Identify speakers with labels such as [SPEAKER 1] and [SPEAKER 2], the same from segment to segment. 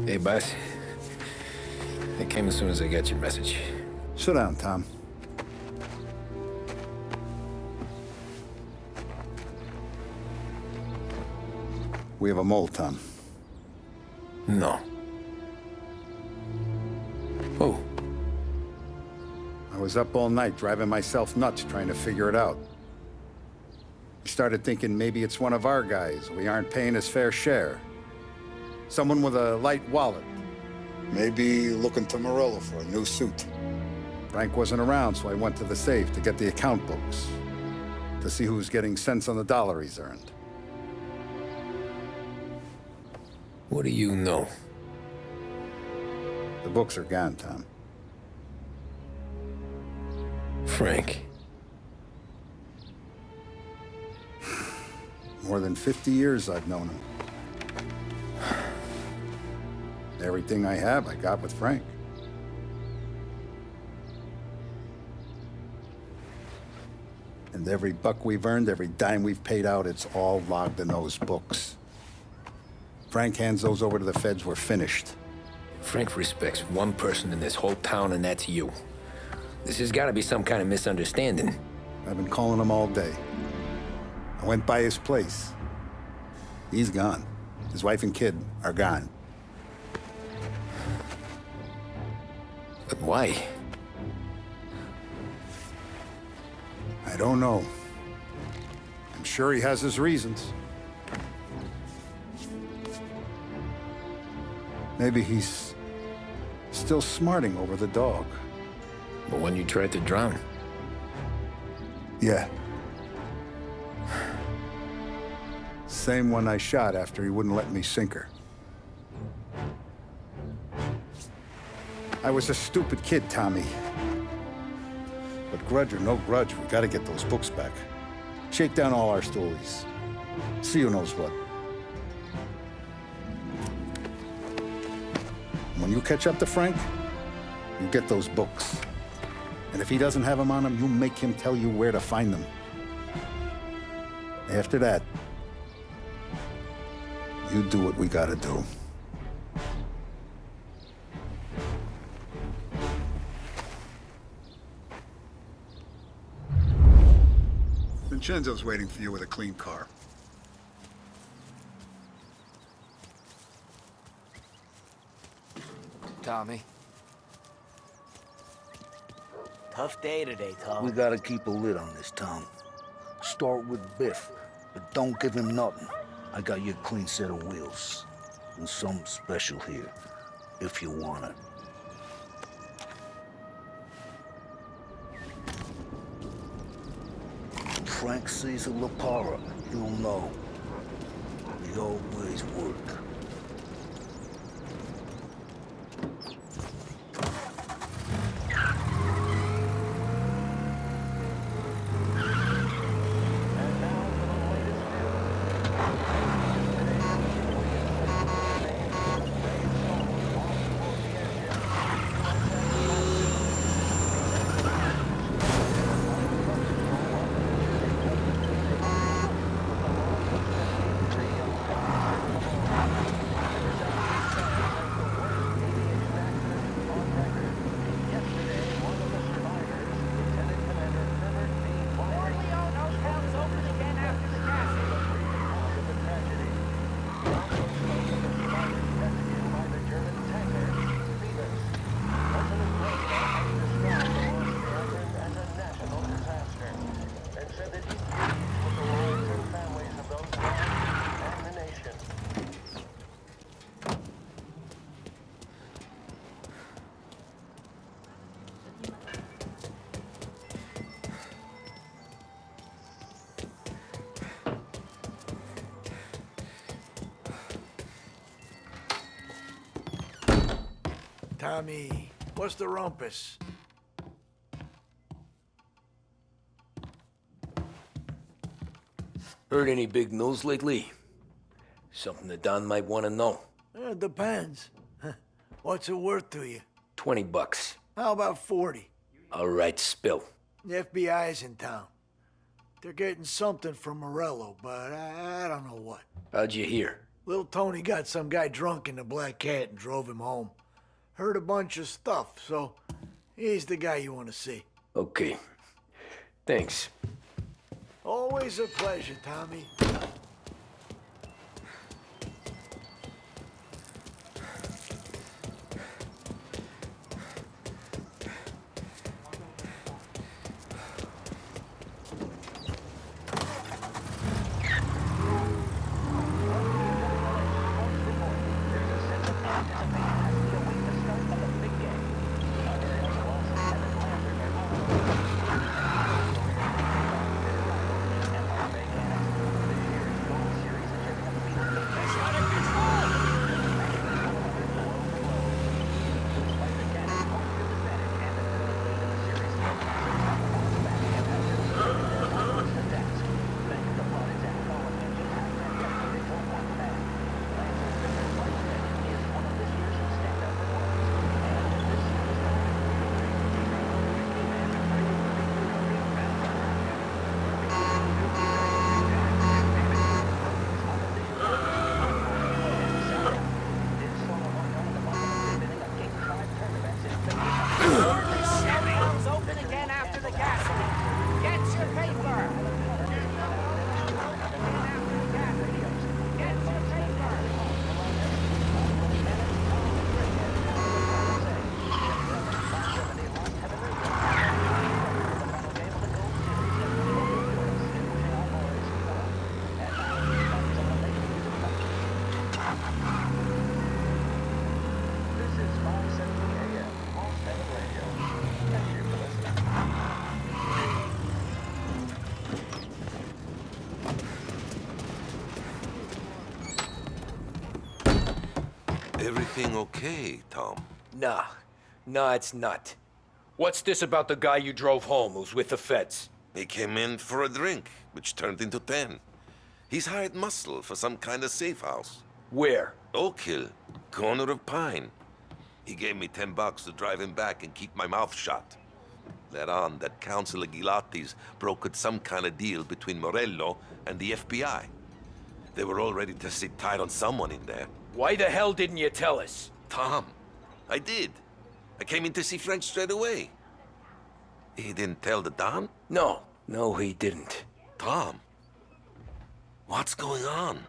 [SPEAKER 1] Hey, boss. I came as soon as I got your message.
[SPEAKER 2] Sit down, Tom. We have a mole, Tom.
[SPEAKER 1] No. Oh.
[SPEAKER 2] I was up all night driving myself nuts trying to figure it out. I started thinking maybe it's one of our guys. We aren't paying his fair share. Someone with a light wallet. Maybe looking to Morello for a new suit. Frank wasn't around, so I went to the safe to get the account books. To see who's getting cents on the dollar he's earned.
[SPEAKER 1] What do you know?
[SPEAKER 2] The books are gone, Tom.
[SPEAKER 1] Frank.
[SPEAKER 2] More than 50 years I've known him. Everything I have, I got with Frank. And every buck we've earned, every dime we've paid out, it's all logged in those books. Frank hands those over to the feds, we're finished.
[SPEAKER 1] Frank respects one person in this whole town, and that's you. This has got to be some kind of misunderstanding.
[SPEAKER 2] I've been calling him all day. I went by his place. He's gone. His wife and kid are gone.
[SPEAKER 1] But why?
[SPEAKER 2] I don't know. I'm sure he has his reasons. Maybe he's still smarting over the dog.
[SPEAKER 1] The one you tried to drown?
[SPEAKER 2] Yeah. Same one I shot after he wouldn't let me sink her. I was a stupid kid, Tommy. But grudge or no grudge, we gotta get those books back. Shake down all our stories. See who knows what. When you catch up to Frank, you get those books. And if he doesn't have them on him, you make him tell you where to find them. After that, you do what we gotta do. Vincenzo's waiting for you with a clean car.
[SPEAKER 3] Tommy.
[SPEAKER 4] Tough day today, Tom.
[SPEAKER 3] We gotta keep a lid on this town. Start with Biff, but don't give him nothing. I got you a clean set of wheels. And something special here, if you want it. Frank sees a La Parra, he'll know. We always work.
[SPEAKER 5] Tommy, what's the rumpus?
[SPEAKER 1] Heard any big news lately? Something that Don might want to know.
[SPEAKER 5] Depends. What's it worth to you?
[SPEAKER 1] $20.
[SPEAKER 5] How about 40?
[SPEAKER 1] All right, spill.
[SPEAKER 5] The FBI's in town. They're getting something from Morello, but I don't know what.
[SPEAKER 1] How'd you hear?
[SPEAKER 5] Little Tony got some guy drunk in the Black Cat and drove him home. Heard a bunch of stuff, so he's the guy you want to see.
[SPEAKER 1] Okay. Thanks.
[SPEAKER 5] Always a pleasure, Tommy.
[SPEAKER 6] Everything okay, Tom?
[SPEAKER 1] Nah. Nah, it's not. What's this about the guy you drove home who's with the feds?
[SPEAKER 6] He came in for a drink, which turned into 10. He's hired muscle for some kind of safe house.
[SPEAKER 1] Where?
[SPEAKER 6] Oak Hill, corner of Pine. He gave me $10 to drive him back and keep my mouth shut. Let on that Councilor Gilatti's brokered some kind of deal between Morello and the FBI. They were all ready to sit tight on someone in there.
[SPEAKER 1] Why the hell didn't you tell us?
[SPEAKER 6] Tom, I did. I came in to see Frank straight away. He didn't tell the Don?
[SPEAKER 1] No. No, he didn't.
[SPEAKER 6] Tom, what's going on?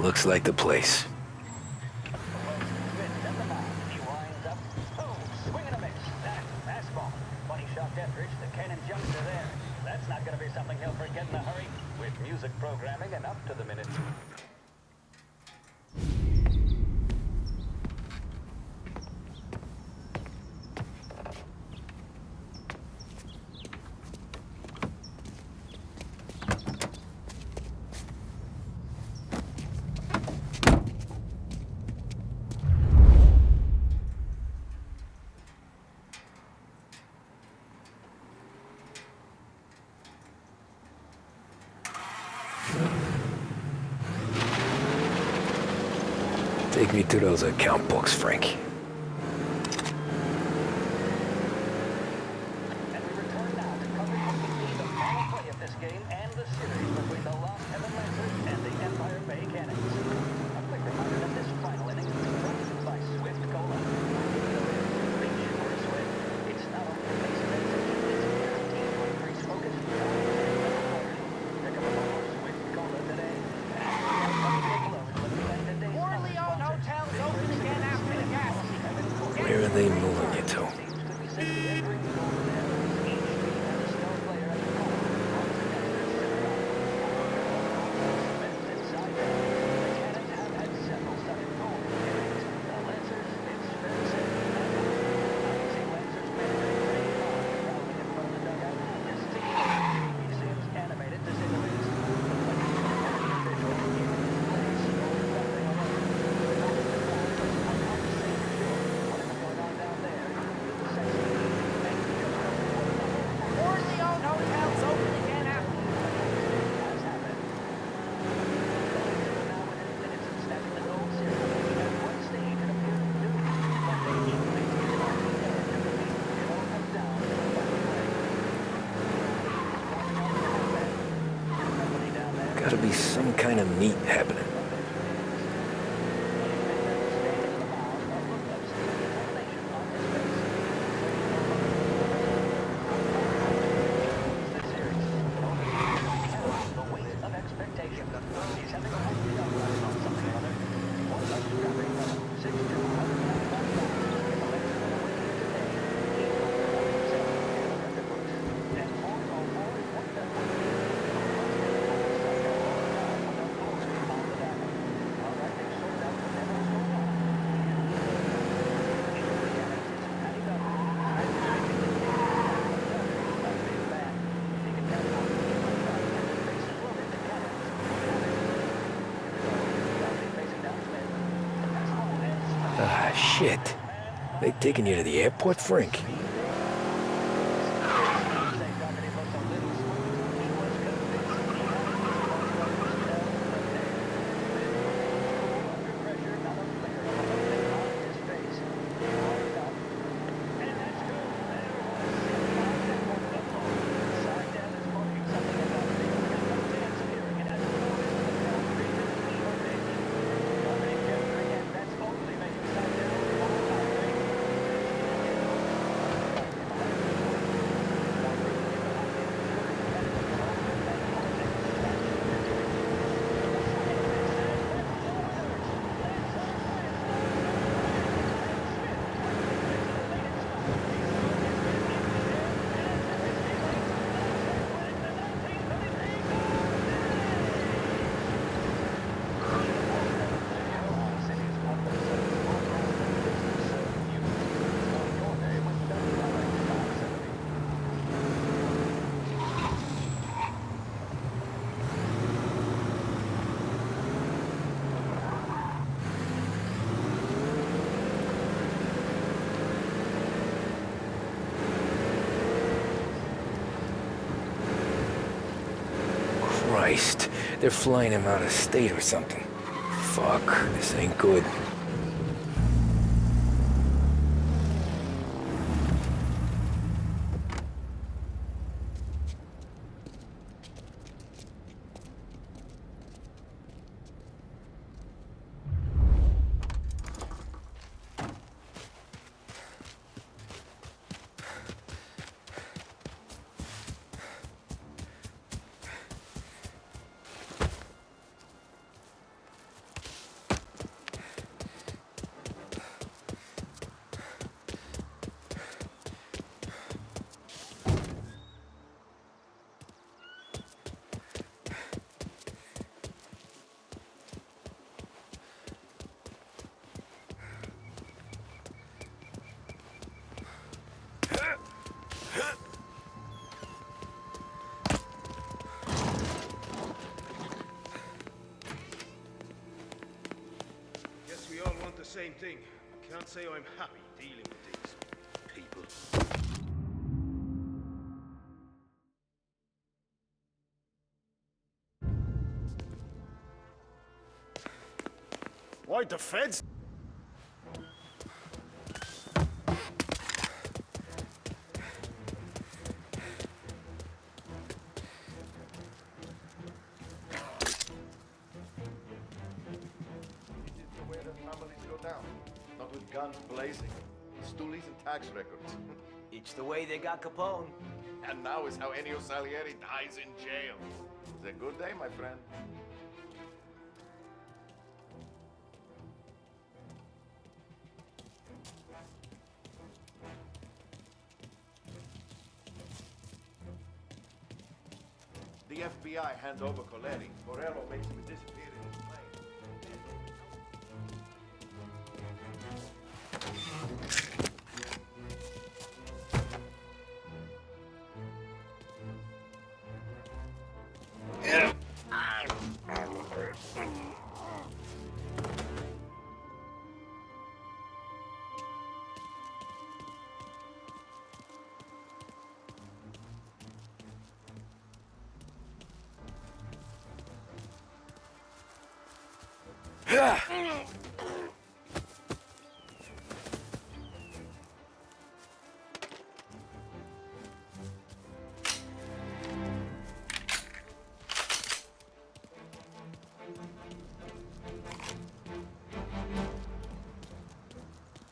[SPEAKER 1] Looks like the place.
[SPEAKER 7] music programming and up to the minute.
[SPEAKER 1] Take me to those account books, Frank.
[SPEAKER 7] And we return now to cover completely the final play of this game and the series between the Lost Heaven Lancers and the Empire Bay Cannons. A quick reminder that this final inning is brought to you by Swift Cola. Be sure, Swift, it's not only a base sensation, it's guaranteed to increase focus, pick up a bottle of Swift Cola today.
[SPEAKER 1] Where are they moving you to? Gotta be some kind of meet happening. Ah, shit. They taking you to the airport, Frank? Christ, they're flying him out of state or something. Fuck, this ain't good.
[SPEAKER 8] the same thing. Can't say I'm happy dealing with these people. Why the feds?
[SPEAKER 9] Not with guns blazing, stoolies and tax records.
[SPEAKER 4] It's the way they got Capone.
[SPEAKER 9] And now is how Ennio Salieri dies in jail. It's a good day, my friend. The FBI hands over Coletti. Morello makes him disappear in his plane.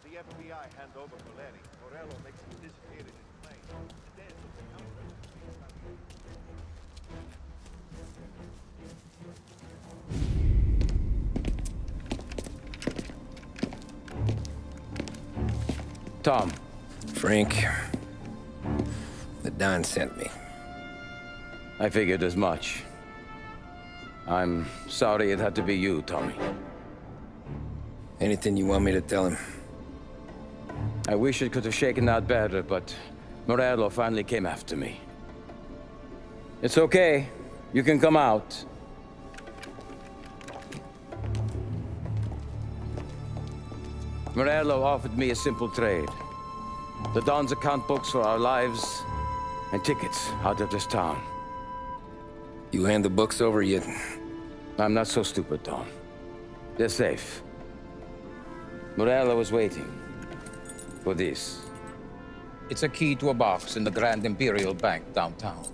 [SPEAKER 9] The FBI hand over Coletti. Morello makes him disappear in his plane. And then the
[SPEAKER 1] Tom. Frank. The Don sent me.
[SPEAKER 10] I figured as much. I'm sorry it had to be you, Tommy.
[SPEAKER 1] Anything you want me to tell him?
[SPEAKER 10] I wish it could have shaken out better, but Morello finally came after me. It's okay. You can come out. Morello offered me a simple trade. The Don's account books for our lives and tickets out of this town.
[SPEAKER 1] You hand the books over yet?
[SPEAKER 10] I'm not so stupid, Tom. They're safe. Morello was waiting for this. It's a key to a box in the Grand Imperial Bank downtown.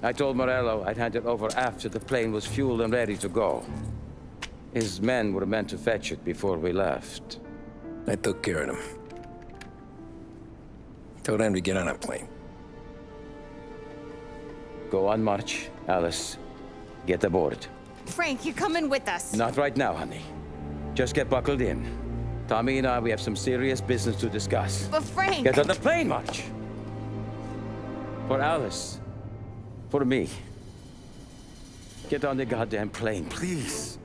[SPEAKER 10] I told Morello I'd hand it over after the plane was fueled and ready to go. His men were meant to fetch it before we left.
[SPEAKER 1] I took care of them. Told them to get on a plane.
[SPEAKER 10] Go on, March. Alice, get aboard.
[SPEAKER 11] Frank, you're coming with us.
[SPEAKER 10] Not right now, honey. Just get buckled in. Tommy and I, we have some serious business to discuss.
[SPEAKER 11] But Frank...
[SPEAKER 10] Get on the plane, March! For Alice. For me. Get on the goddamn plane, please.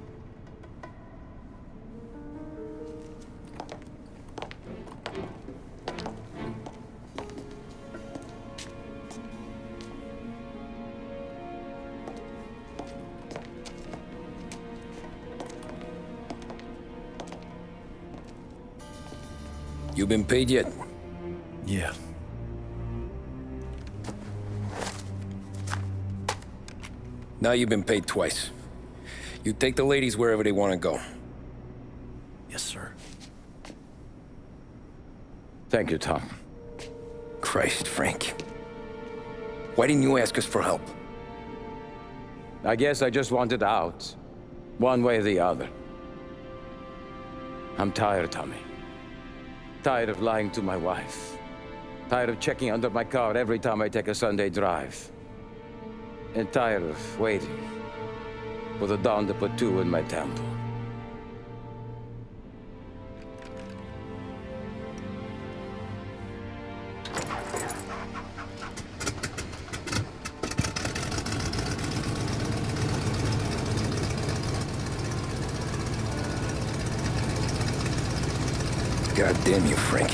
[SPEAKER 1] You been paid yet?
[SPEAKER 12] Yeah.
[SPEAKER 1] Now you've been paid twice. You take the ladies wherever they want to go.
[SPEAKER 12] Yes, sir.
[SPEAKER 10] Thank you, Tom.
[SPEAKER 1] Christ, Frank. Why didn't you ask us for help?
[SPEAKER 10] I guess I just wanted out. One way or the other. I'm tired, Tommy. Tired of lying to my wife. Tired of checking under my car every time I take a Sunday drive. And tired of waiting for the dawn to put two in my temple.
[SPEAKER 1] God damn you, Frank.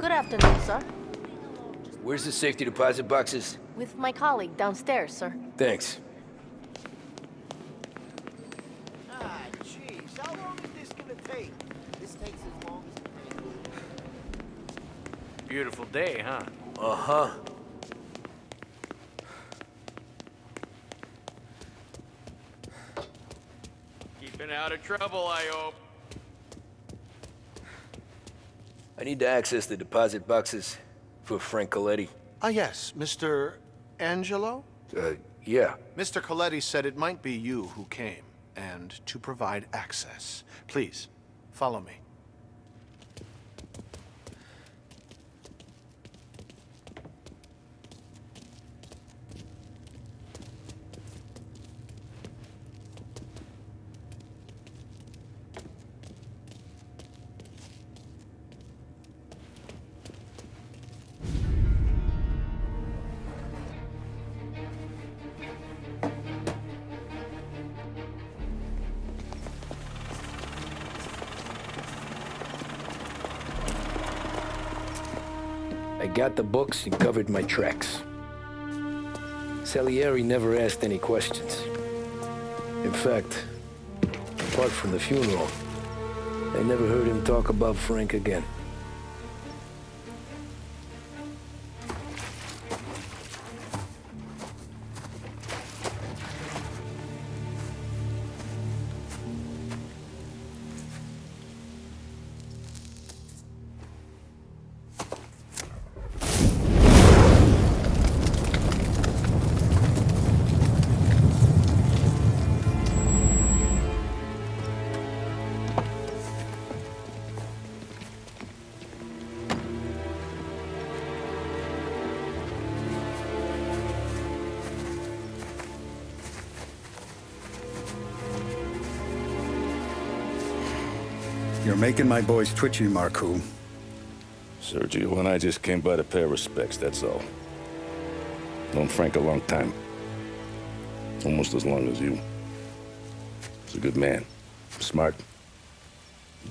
[SPEAKER 13] Good afternoon, sir.
[SPEAKER 1] Where's the safety deposit boxes?
[SPEAKER 13] With my colleague downstairs, sir.
[SPEAKER 1] Thanks.
[SPEAKER 5] Ah, jeez. How long is this gonna take?
[SPEAKER 9] This takes as long as it takes.
[SPEAKER 4] Beautiful day, huh?
[SPEAKER 1] Uh-huh.
[SPEAKER 4] Keeping out of trouble, I hope.
[SPEAKER 1] I need to access the deposit boxes for Frank Coletti.
[SPEAKER 9] Ah, yes, Mr. Angelo?
[SPEAKER 1] Yeah.
[SPEAKER 9] Mr. Coletti said it might be you who came, and to provide access. Please, follow me.
[SPEAKER 1] I got the books and covered my tracks. Salieri never asked any questions. In fact, apart from the funeral, I never heard him talk about Frank again.
[SPEAKER 2] You're making my boys twitchy, Marku.
[SPEAKER 14] Sergio and I just came by to pay our respects, that's all. Known Frank a long time. Almost as long as you. He's a good man. Smart.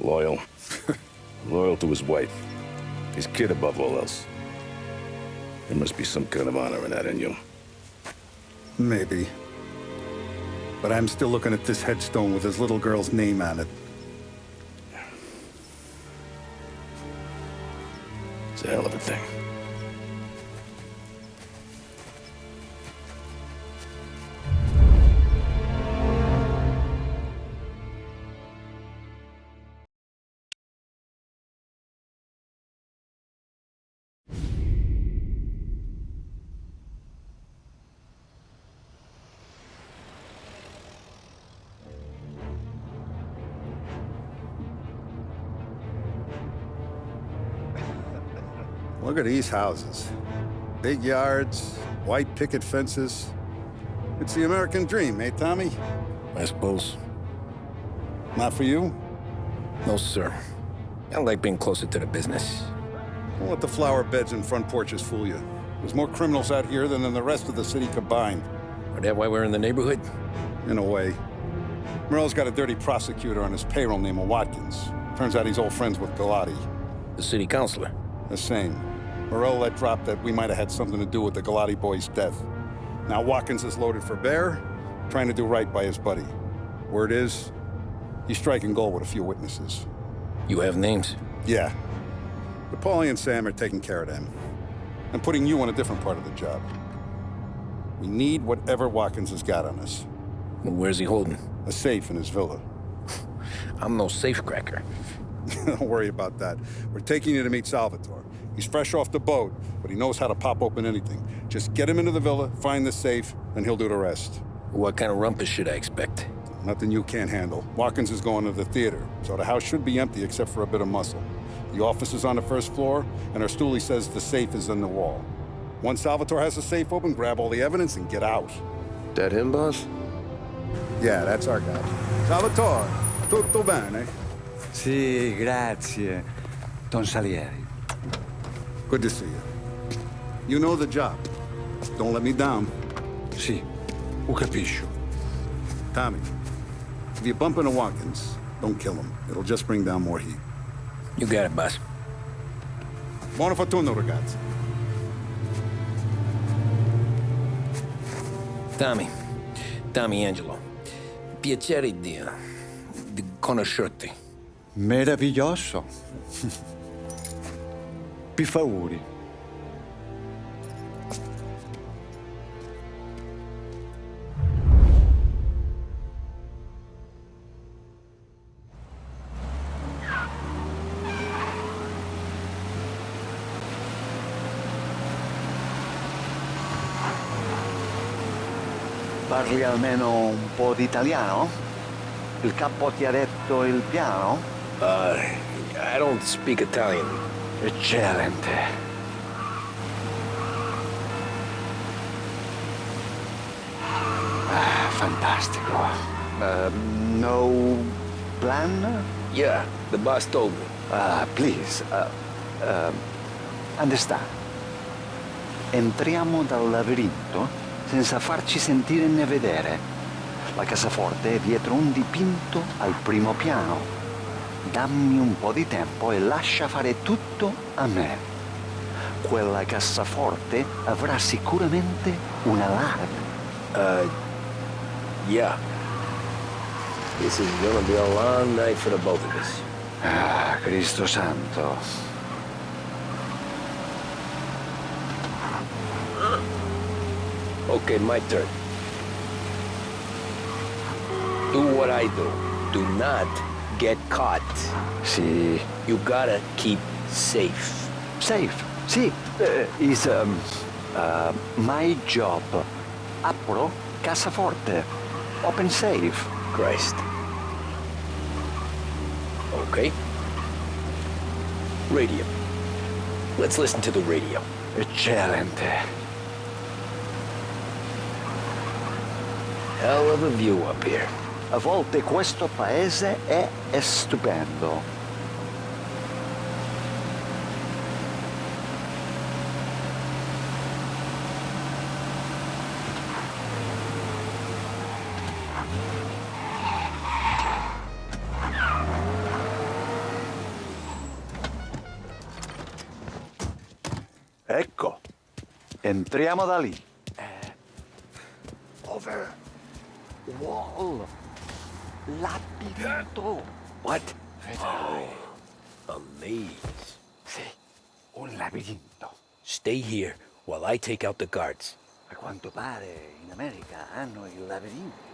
[SPEAKER 14] Loyal. Loyal to his wife. His kid above all else. There must be some kind of honor in that in you.
[SPEAKER 2] Maybe. But I'm still looking at this headstone with his little girl's name on it.
[SPEAKER 14] It's a hell of a thing.
[SPEAKER 2] Look at these houses. Big yards, white picket fences. It's the American dream, eh, Tommy?
[SPEAKER 1] I suppose.
[SPEAKER 2] Not for you?
[SPEAKER 1] No, sir. I like being closer to the business.
[SPEAKER 2] Don't let the flower beds and front porches fool you. There's more criminals out here than in the rest of the city combined.
[SPEAKER 1] Is that why we're in the neighborhood?
[SPEAKER 2] In a way. Merle's got a dirty prosecutor on his payroll named Watkins. Turns out he's old friends with Galati.
[SPEAKER 1] The city councilor?
[SPEAKER 2] The same. Morello let drop that we might have had something to do with the Galati boy's death. Now Watkins is loaded for bear, trying to do right by his buddy. Word is, he's striking gold with a few witnesses.
[SPEAKER 1] You have names?
[SPEAKER 2] Yeah. But Paulie and Sam are taking care of them. I'm putting you on a different part of the job. We need whatever Watkins has got on us.
[SPEAKER 1] Well, where's he holding?
[SPEAKER 2] A safe in his villa.
[SPEAKER 1] I'm no safecracker.
[SPEAKER 2] Don't worry about that. We're taking you to meet Salvatore. He's fresh off the boat, but he knows how to pop open anything. Just get him into the villa, find the safe, and he'll do the rest.
[SPEAKER 1] What kind of rumpus should I expect?
[SPEAKER 2] Nothing you can't handle. Watkins is going to the theater, so the house should be empty except for a bit of muscle. The office is on the first floor, and our stoolie says the safe is in the wall. Once Salvatore has the safe open, grab all the evidence and get out.
[SPEAKER 14] That him, boss?
[SPEAKER 2] Yeah, that's our guy. Salvatore, tutto bene?
[SPEAKER 15] Sì, grazie, Don Salieri.
[SPEAKER 2] Good to see you. You know the job. Don't let me down.
[SPEAKER 15] Sì, ho capisco.
[SPEAKER 2] Tommy, if you bump into Watkins, don't kill him. It'll just bring down more heat.
[SPEAKER 1] You got it, boss.
[SPEAKER 2] Buona fortuna, ragazzi.
[SPEAKER 16] Tommy Angelo. Piacere di conoscerti.
[SPEAKER 15] Meraviglioso. Per favore.
[SPEAKER 3] Parli almeno un po' di italiano? Il capo ti ha detto il piano?
[SPEAKER 1] I don't speak Italian.
[SPEAKER 3] Eccellente. Fantastico. No plan?
[SPEAKER 1] Yeah, the boss told me.
[SPEAKER 3] Please, understand. Entriamo dal labirinto senza farci sentire né vedere. La cassaforte è dietro un dipinto al primo piano. Dammi un po' di tempo e lascia fare tutto a me. Quella cassaforte avrà sicuramente un allarme.
[SPEAKER 1] Yeah. This is gonna be a long night for the both of us.
[SPEAKER 3] Cristo santo.
[SPEAKER 1] Okay, my turn. Do what I do. Do not get caught.
[SPEAKER 3] Sì.
[SPEAKER 1] You gotta keep safe.
[SPEAKER 3] Safe? Sì. Is my job. Apro cassaforte. Open safe.
[SPEAKER 1] Christ. Okay. Radio. Let's listen to the radio.
[SPEAKER 3] Eccellente.
[SPEAKER 1] Hell of a view up here.
[SPEAKER 3] A volte questo paese è stupendo. Ecco, entriamo da lì. Over. Wall. Labirinto.
[SPEAKER 1] What? A maze.
[SPEAKER 3] Sì, un labirinto.
[SPEAKER 1] Stay here while I take out the guards.
[SPEAKER 3] A quanto pare in America hanno il labirinto.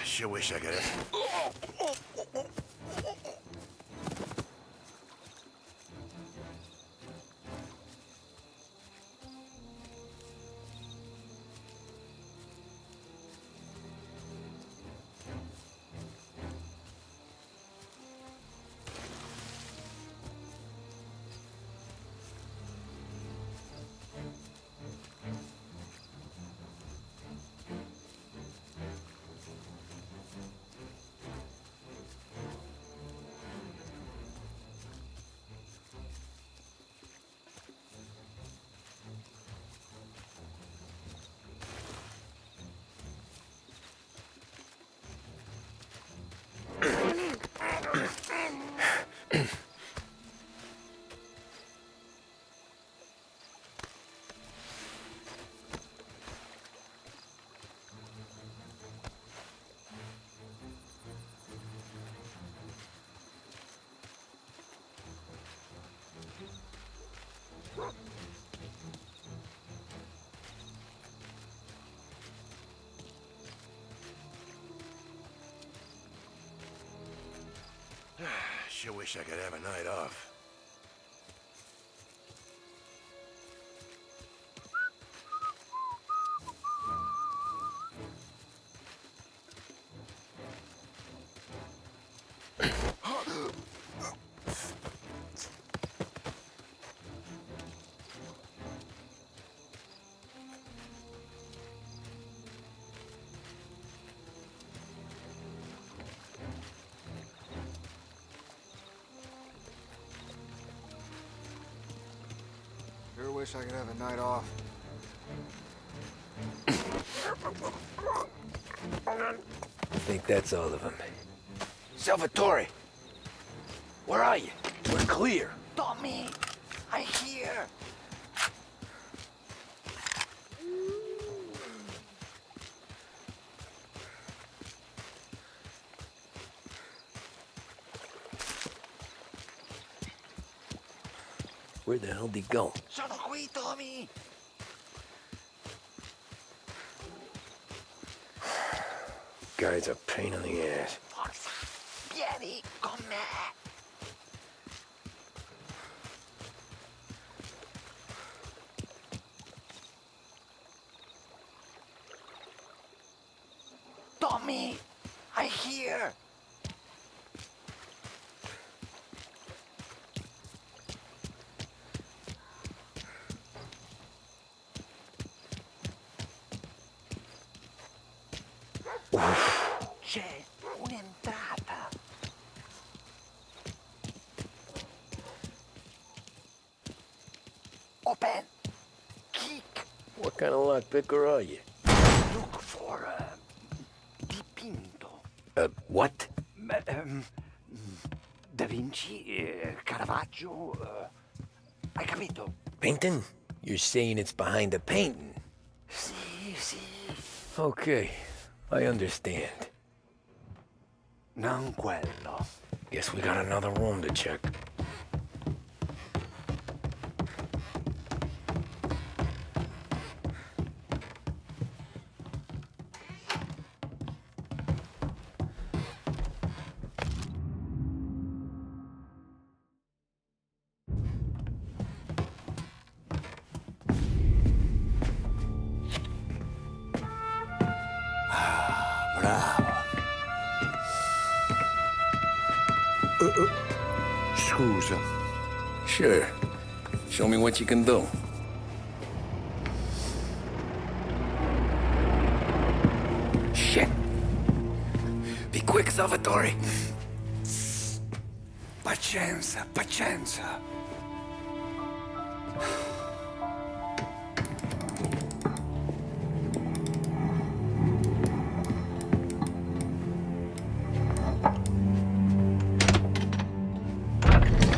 [SPEAKER 8] Sure wish I could have.
[SPEAKER 17] sure wish I could have a night off.
[SPEAKER 5] Sure wish I could have a night off.
[SPEAKER 17] I think that's all of them. Salvatore! Where are you? We're clear.
[SPEAKER 3] Tommy, I hear.
[SPEAKER 17] Where the hell did he go?
[SPEAKER 3] Sono qui, Tommy.
[SPEAKER 17] Guy's a pain in the ass.
[SPEAKER 3] Forza, vieni con me. Tommy, I hear. C'è un'entrata. Open. Kick.
[SPEAKER 17] What kind of lockpicker are you?
[SPEAKER 3] Look for dipinto.
[SPEAKER 17] What?
[SPEAKER 3] Da Vinci, Caravaggio. Hai capito?
[SPEAKER 17] Painting? You're saying it's behind the painting?
[SPEAKER 3] Sì, sì.
[SPEAKER 17] Okay, I understand.
[SPEAKER 3] Non quello.
[SPEAKER 17] Guess we got another room to check.
[SPEAKER 15] Scusa.
[SPEAKER 16] Sure. Show me what you can do.
[SPEAKER 17] Shit. Be quick, Salvatore.
[SPEAKER 15] Pazienza, pazienza.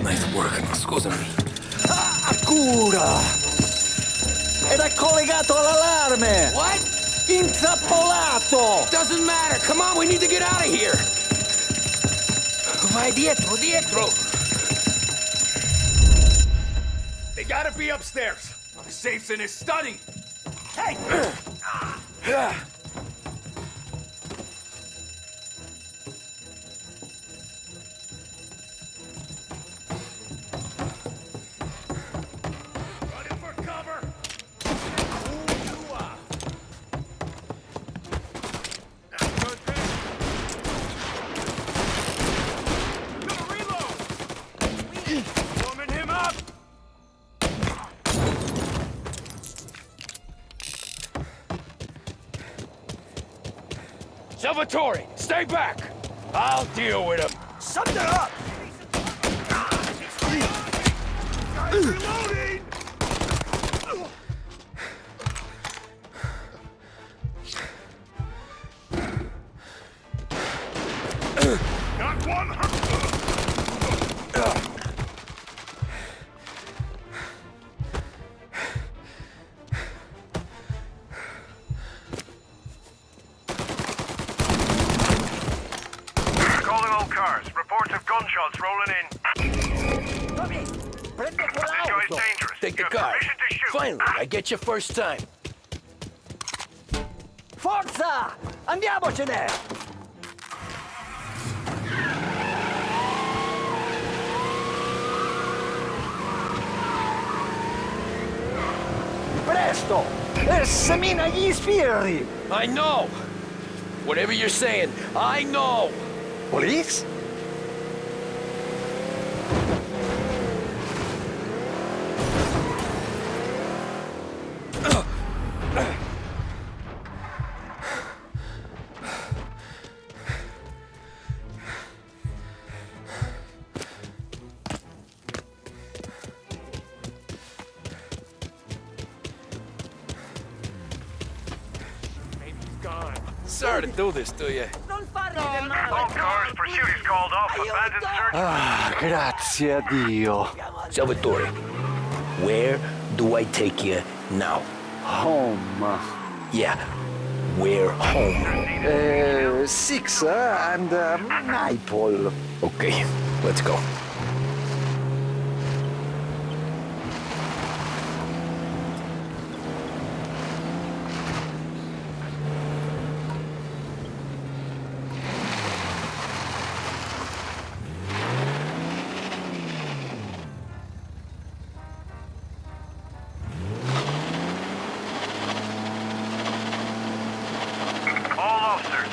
[SPEAKER 17] Nice work, scusami.
[SPEAKER 15] Cura! Ed è collegato all'allarme!
[SPEAKER 16] What?
[SPEAKER 15] Intrappolato!
[SPEAKER 16] Doesn't matter. Come on, we need to get out of here.
[SPEAKER 17] Vai dietro, dietro!
[SPEAKER 4] They gotta be upstairs. The safe's in his study. Hey! Running for cover. Ooh-ah. Gonna reload. Warming him up. Salvatore, stay back! I'll deal with him. Something up! Reloading! Got one!
[SPEAKER 8] Calling all cars. Reports of gunshots rolling in.
[SPEAKER 17] Tommy, prende
[SPEAKER 8] This guy is
[SPEAKER 17] quell'auto.
[SPEAKER 8] dangerous.
[SPEAKER 17] Take
[SPEAKER 8] You
[SPEAKER 17] the
[SPEAKER 8] have
[SPEAKER 17] car.
[SPEAKER 8] permission to shoot.
[SPEAKER 17] Finally, I get you first time.
[SPEAKER 5] Forza! Andiamocene!
[SPEAKER 15] questo! Semina gli sbirri!
[SPEAKER 17] I know! Whatever you're saying, I know!
[SPEAKER 15] Police?
[SPEAKER 17] Sorry to do this to you.
[SPEAKER 15] Ah, grazie a Dio.
[SPEAKER 17] Salvatore, where do I take you now?
[SPEAKER 15] Home.
[SPEAKER 17] Yeah, where home?
[SPEAKER 15] Six and Maple.
[SPEAKER 17] Okay, let's go.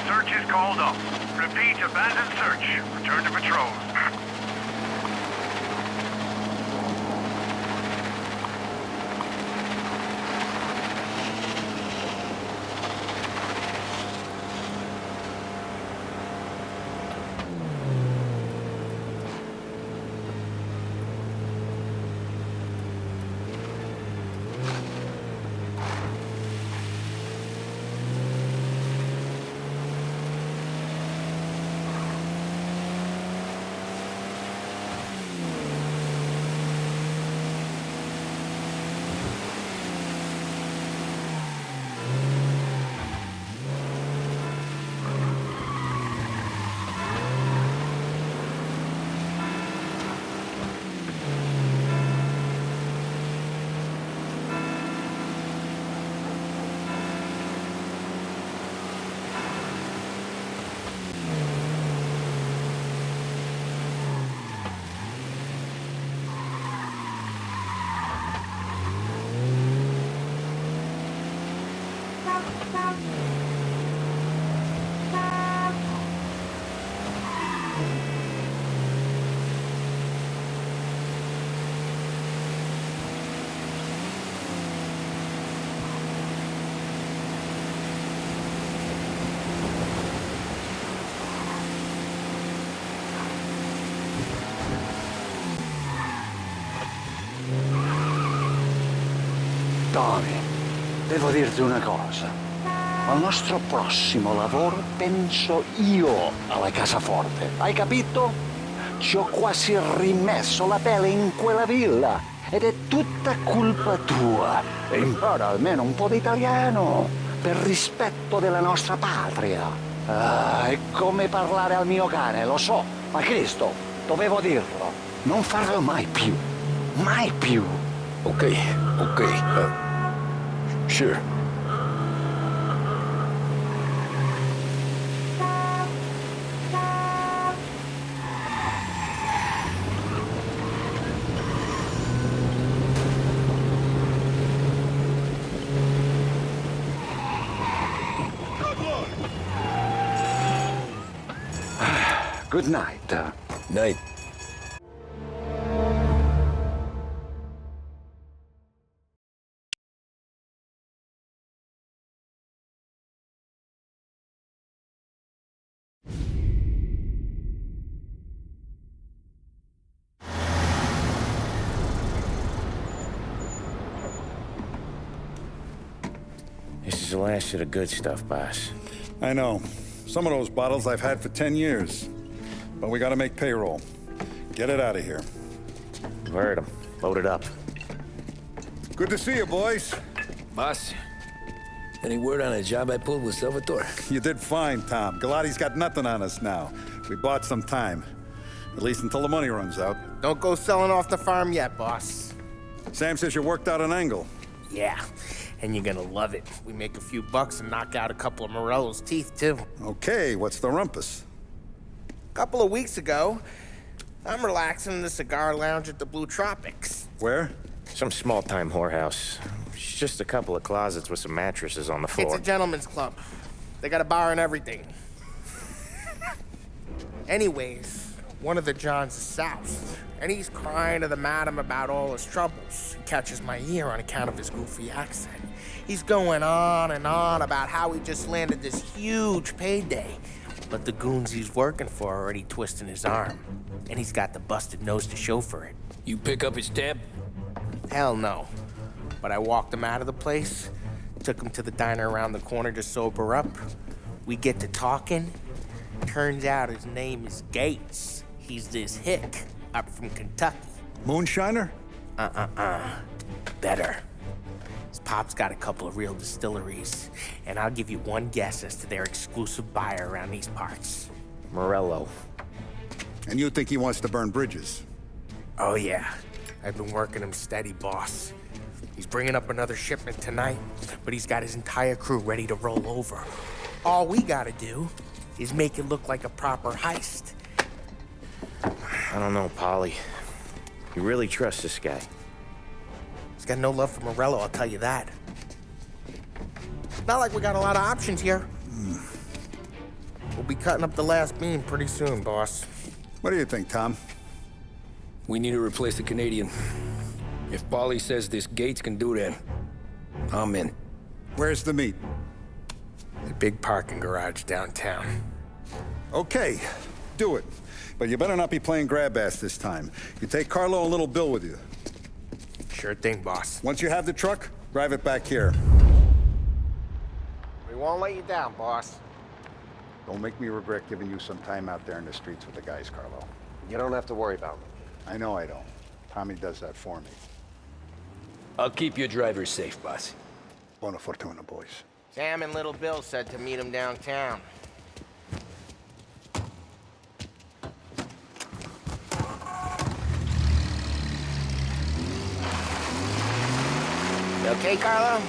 [SPEAKER 18] Search is called up. Repeat, abandoned search. Return to patrol.
[SPEAKER 15] Tommy, devo dirti una cosa. Al nostro prossimo lavoro penso io alla casaforte. Hai capito? Ci ho quasi rimesso la pelle in quella villa. Ed è tutta colpa tua. E impara almeno un po' di italiano. Per rispetto della nostra patria. Ah, è come parlare al mio cane, lo so. Ma Cristo, dovevo dirlo. Non farlo mai più. Mai più.
[SPEAKER 17] Okay, sure.
[SPEAKER 15] Good night.
[SPEAKER 17] Night.
[SPEAKER 10] This is the last of the good stuff, boss.
[SPEAKER 2] I know. Some of those bottles I've had for 10 years. But we gotta make payroll. Get it out of here.
[SPEAKER 12] Heard him. Load it up.
[SPEAKER 2] Good to see you, boys.
[SPEAKER 17] Boss, any word on a job I pulled with Salvatore?
[SPEAKER 2] You did fine, Tom. Galati's got nothing on us now. We bought some time. At least until the money runs out.
[SPEAKER 19] Don't go selling off the farm yet, boss.
[SPEAKER 2] Sam says you worked out an angle.
[SPEAKER 19] Yeah, and you're gonna love it. We make a few bucks and knock out a couple of Morello's teeth, too.
[SPEAKER 2] Okay, what's the rumpus?
[SPEAKER 19] A couple of weeks ago, I'm relaxing in the cigar lounge at the Blue Tropics.
[SPEAKER 2] Where?
[SPEAKER 12] Some small-time whorehouse. It's just a couple of closets with some mattresses on the floor.
[SPEAKER 19] It's a gentleman's club. They got a bar and everything. Anyways, one of the Johns is soused, and he's crying to the madam about all his troubles. He catches my ear on account of his goofy accent. He's going on and on about how he just landed this huge payday, but the goons he's working for are already twisting his arm, and he's got the busted nose to show for it.
[SPEAKER 17] You pick up his tab?
[SPEAKER 19] Hell no. But I walked him out of the place, took him to the diner around the corner to sober up. We get to talking. Turns out his name is Gates. He's this hick up from Kentucky.
[SPEAKER 2] Moonshiner?
[SPEAKER 19] Better. His pop's got a couple of real distilleries, and I'll give you one guess as to their exclusive buyer around these parts.
[SPEAKER 12] Morello.
[SPEAKER 2] And you think he wants to burn bridges?
[SPEAKER 19] Oh yeah, I've been working him steady, boss. He's bringing up another shipment tonight, but he's got his entire crew ready to roll over. All we gotta do is make it look like a proper heist.
[SPEAKER 12] I don't know, Polly. You really trust this guy?
[SPEAKER 19] He's got no love for Morello, I'll tell you that. Not like we got a lot of options here. We'll be cutting up the last beam pretty soon, boss.
[SPEAKER 2] What do you think, Tom?
[SPEAKER 17] We need to replace the Canadian. If Polly says this Gates can do that, I'm in.
[SPEAKER 2] Where's the meet?
[SPEAKER 19] The big parking garage downtown.
[SPEAKER 2] Okay, do it. But you better not be playing grab ass this time. You take Carlo and Little Bill with you.
[SPEAKER 19] Sure thing, boss.
[SPEAKER 2] Once you have the truck, drive it back here.
[SPEAKER 19] We won't let you down, boss.
[SPEAKER 2] Don't make me regret giving you some time out there in the streets with the guys, Carlo.
[SPEAKER 17] You don't have to worry about me.
[SPEAKER 2] I know I don't. Tommy does that for me.
[SPEAKER 17] I'll keep your drivers safe, boss.
[SPEAKER 2] Buona fortuna, boys.
[SPEAKER 19] Sam and Little Bill said to meet him downtown. You okay, Carlo?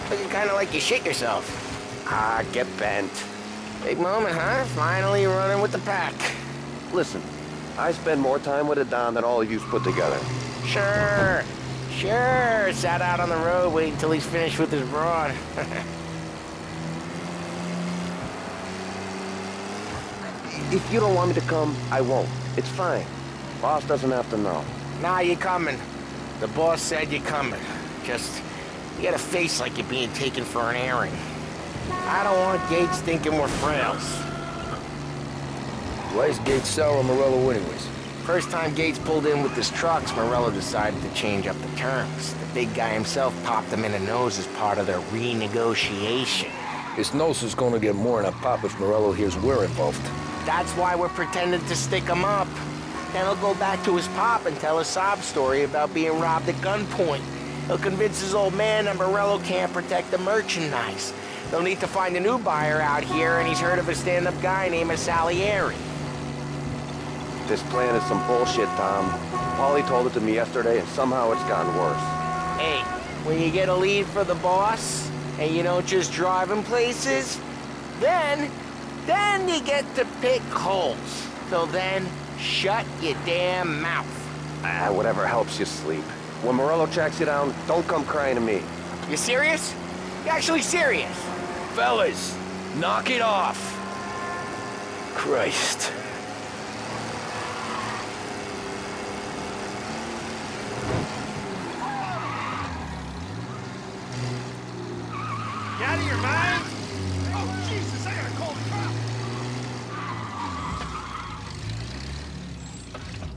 [SPEAKER 19] Looking kind of like you shit yourself.
[SPEAKER 17] Ah, get bent.
[SPEAKER 19] Big moment, huh? Finally running with the pack.
[SPEAKER 17] Listen, I spend more time with a Don than all of you put together.
[SPEAKER 19] Sure. Sat out on the road waiting till he's finished with his broad.
[SPEAKER 17] If you don't want me to come, I won't. It's fine. Boss doesn't have to know.
[SPEAKER 19] Nah, you're coming. The boss said you're coming. Just, you got a face like you're being taken for an airing. I don't want Gates thinking we're frails.
[SPEAKER 17] Why is Gates sour on Morello anyways?
[SPEAKER 19] First time Gates pulled in with his trucks, Morello decided to change up the terms. The big guy himself popped him in the nose as part of their renegotiation.
[SPEAKER 17] His nose is gonna get more than a pop if Morello hears we're involved.
[SPEAKER 19] That's why we're pretending to stick him up. Then he'll go back to his pop and tell a sob story about being robbed at gunpoint. He'll convince his old man that Morello can't protect the merchandise. They'll need to find a new buyer out here, and he's heard of a stand-up guy named Salieri.
[SPEAKER 17] This plan is some bullshit, Tom. Paulie told it to me yesterday, and somehow it's gotten worse.
[SPEAKER 19] Hey, when you get a lead for the boss, and you don't just drive him places, then you get to pick holes. So then, shut your damn mouth.
[SPEAKER 17] Whatever helps you sleep. When Morello tracks you down, don't come crying to me.
[SPEAKER 19] You serious? You actually serious?
[SPEAKER 17] Fellas, knock it off. Christ.
[SPEAKER 4] You out of your mind? Oh, Jesus, I gotta call the cops.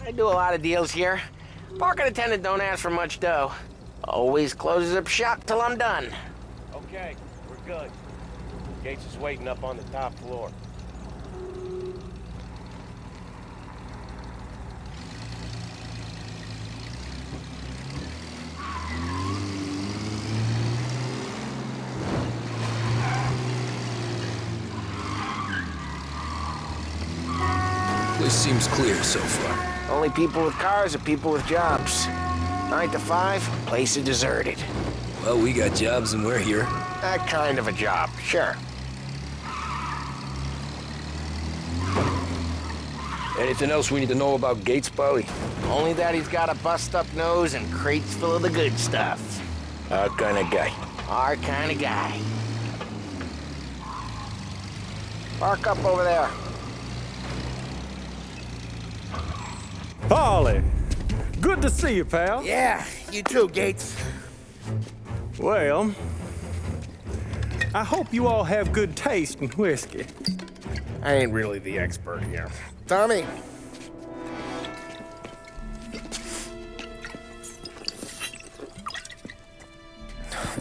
[SPEAKER 19] I do a lot of deals here. Parking attendant don't ask for much dough. Always closes up shop till I'm done.
[SPEAKER 12] Okay, we're good. Gates is waiting up on the top floor.
[SPEAKER 17] This seems clear so far.
[SPEAKER 19] Only people with cars are people with jobs. 9 to 5, place is deserted.
[SPEAKER 17] Well, we got jobs and we're here.
[SPEAKER 19] That kind of a job, sure.
[SPEAKER 17] Anything else we need to know about Gates, Polly?
[SPEAKER 19] Only that he's got a bust-up nose and crates full of the good stuff.
[SPEAKER 17] Our kind of guy.
[SPEAKER 19] Our kind of guy. Park up over there.
[SPEAKER 20] Paulie, good to see you, pal.
[SPEAKER 19] Yeah, you too, Gates.
[SPEAKER 20] Well, I hope you all have good taste in whiskey.
[SPEAKER 19] I ain't really the expert here. Tommy.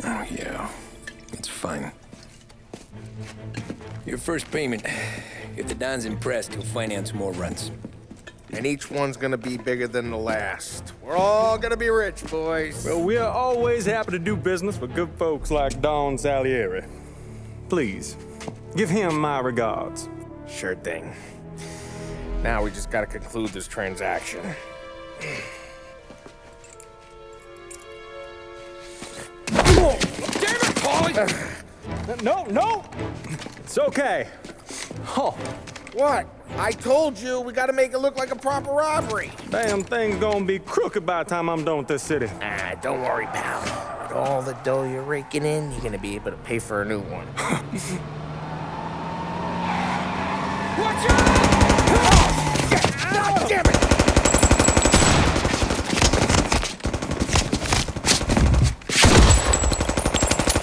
[SPEAKER 17] Oh, yeah. It's fine. Your first payment. If the Don's impressed, he'll finance more runs.
[SPEAKER 19] And each one's gonna be bigger than the last. We're all gonna be rich, boys.
[SPEAKER 20] Well, we are always happy to do business with good folks like Don Salieri. Please, give him my regards.
[SPEAKER 19] Sure thing. Now we just gotta conclude this transaction.
[SPEAKER 20] Oh, damn it, Paulie! No! It's okay. Oh.
[SPEAKER 19] What? I told you we gotta make it look like a proper robbery.
[SPEAKER 20] Damn thing's gonna be crooked by the time I'm done with this city.
[SPEAKER 19] Ah, don't worry, pal. With all the dough you're raking in, you're gonna be able to pay for a new one.
[SPEAKER 20] Watch out!
[SPEAKER 19] God damn it!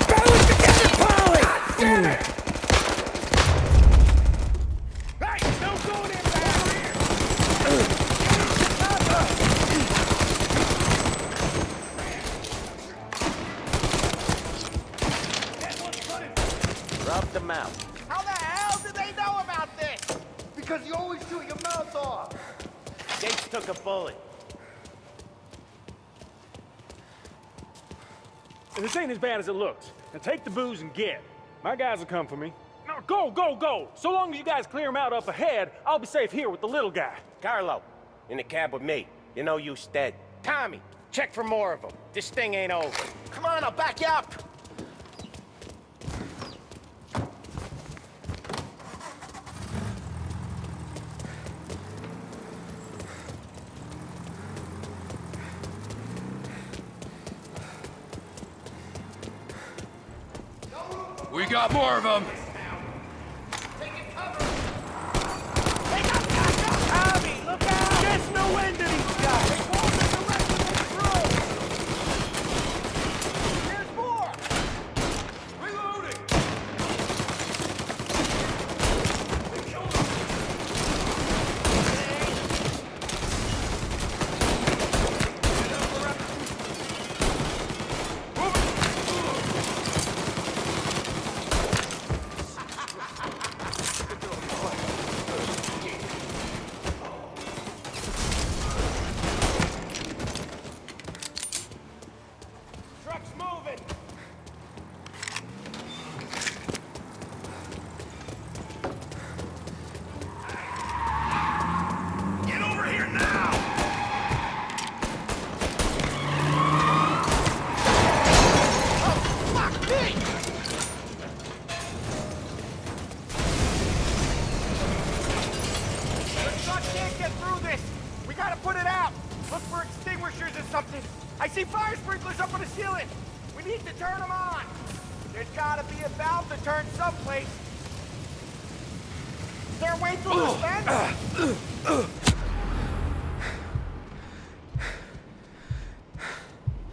[SPEAKER 19] Balance together, Paulie! God damn it!
[SPEAKER 17] Rub them out.
[SPEAKER 19] How the hell did they know about this?
[SPEAKER 4] Because you always shoot your mouth off.
[SPEAKER 17] Gates took a bullet.
[SPEAKER 20] This ain't as bad as it looks. Now take the booze and get. My guys will come for me. No, go! So long as you guys clear him out up ahead, I'll be safe here with the little guy.
[SPEAKER 17] Carlo, in the cab with me. You know you dead. Tommy, check for more of them. This thing ain't over.
[SPEAKER 19] Come on, I'll back you up.
[SPEAKER 16] We got more of them.
[SPEAKER 19] Tommy, look out! There's no end to these guys. They won't be directly through. There's more.
[SPEAKER 4] Reloading!
[SPEAKER 19] Truck's moving.
[SPEAKER 4] Get over here now!
[SPEAKER 19] Oh, fuck me! The truck can't get through this. We gotta put it out. Look for extinguishers or something. I see fire sprinklers up on the ceiling. We need to turn them on. There's gotta be a valve to turn someplace. Is there a way through this vent?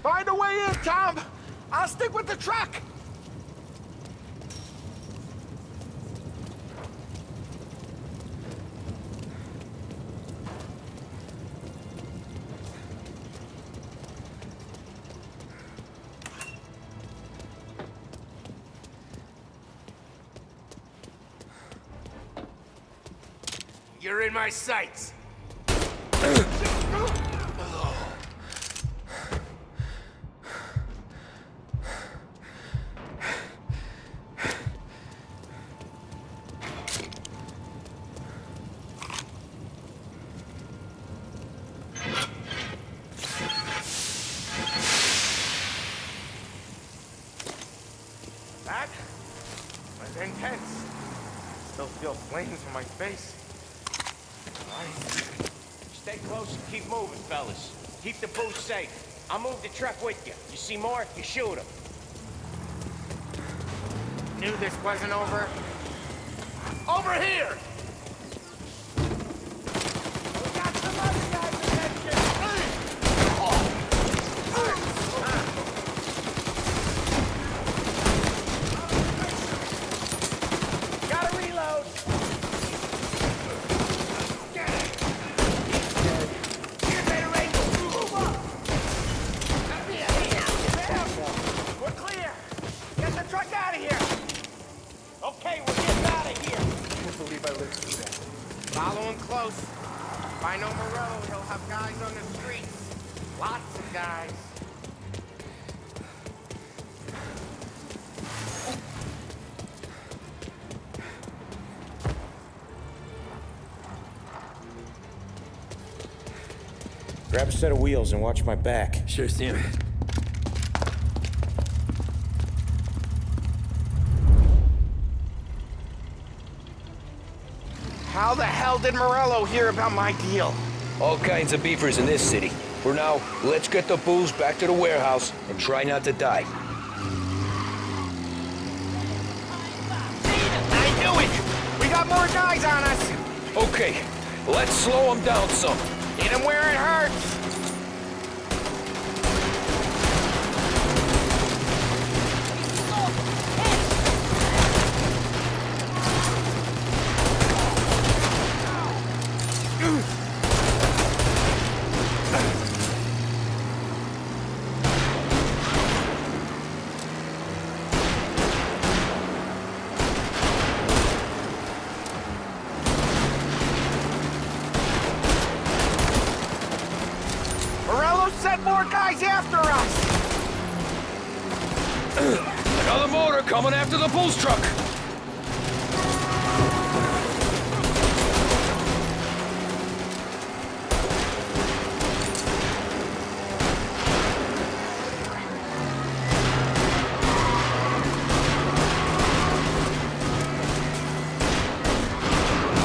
[SPEAKER 19] Find a way in, Tom. I'll stick with the truck.
[SPEAKER 4] You're in my sights.
[SPEAKER 19] That was intense. Still feel flames on my face.
[SPEAKER 17] Stay close and keep moving, fellas. Keep the booth safe.
[SPEAKER 19] I'll move the truck with you. You see more, you shoot him. Knew this wasn't over. Over here! We got some other guys attention! Gotta reload! Get it! Get better angle! Move up! We're clear! Get the truck out of here! Okay, we're getting out of here! I can't believe I lived through that. Follow him close. If I know Morello, he'll have guys on the streets. Lots of guys.
[SPEAKER 12] Grab a set of wheels and watch my back.
[SPEAKER 17] Sure thing.
[SPEAKER 19] How the hell did Morello hear about my deal?
[SPEAKER 17] All kinds of beefers in this city. For now, let's get the booze back to the warehouse and try not to die.
[SPEAKER 19] I knew it! We got more guys on us!
[SPEAKER 17] Okay, let's slow them down some.
[SPEAKER 19] Hit him where it hurts! Sent more guys after us!
[SPEAKER 17] Another motor coming after the booze truck!